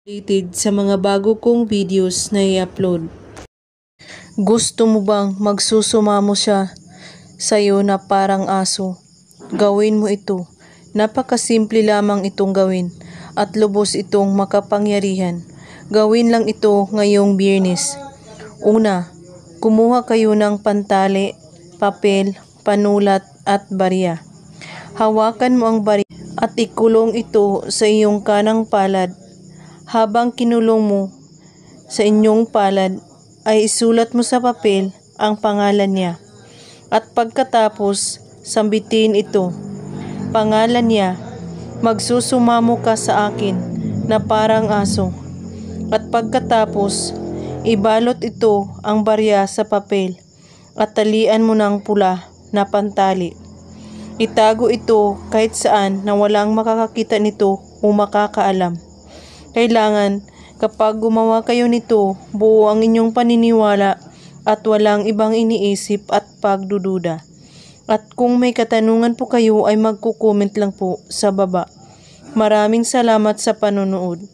Updated sa mga bago kong videos na i-upload. Gusto mo bang magsusumamo siya sa'yo na parang aso? Gawin mo ito. Napakasimple lamang itong gawin at lubos itong makapangyarihan. Gawin lang ito ngayong Biyernes. Una, kumuha kayo ng pantali, papel, panulat at barya. Hawakan mo ang barya at ikulong ito sa iyong kanang palad. Habang kinulong mo sa inyong palad, ay isulat mo sa papel ang pangalan niya. At pagkatapos, sambitin ito. Pangalan niya, magsusumamo ka sa akin na parang aso. At pagkatapos, ibalot ito ang barya sa papel at talian mo ng pula na pantali. Itago ito kahit saan na walang makakakita nito o makakaalam. Kailangan kapag gumawa kayo nito, buo ang inyong paniniwala at walang ibang iniisip at pagdududa. At kung may katanungan po kayo ay magko-comment lang po sa baba. Maraming salamat sa panonood.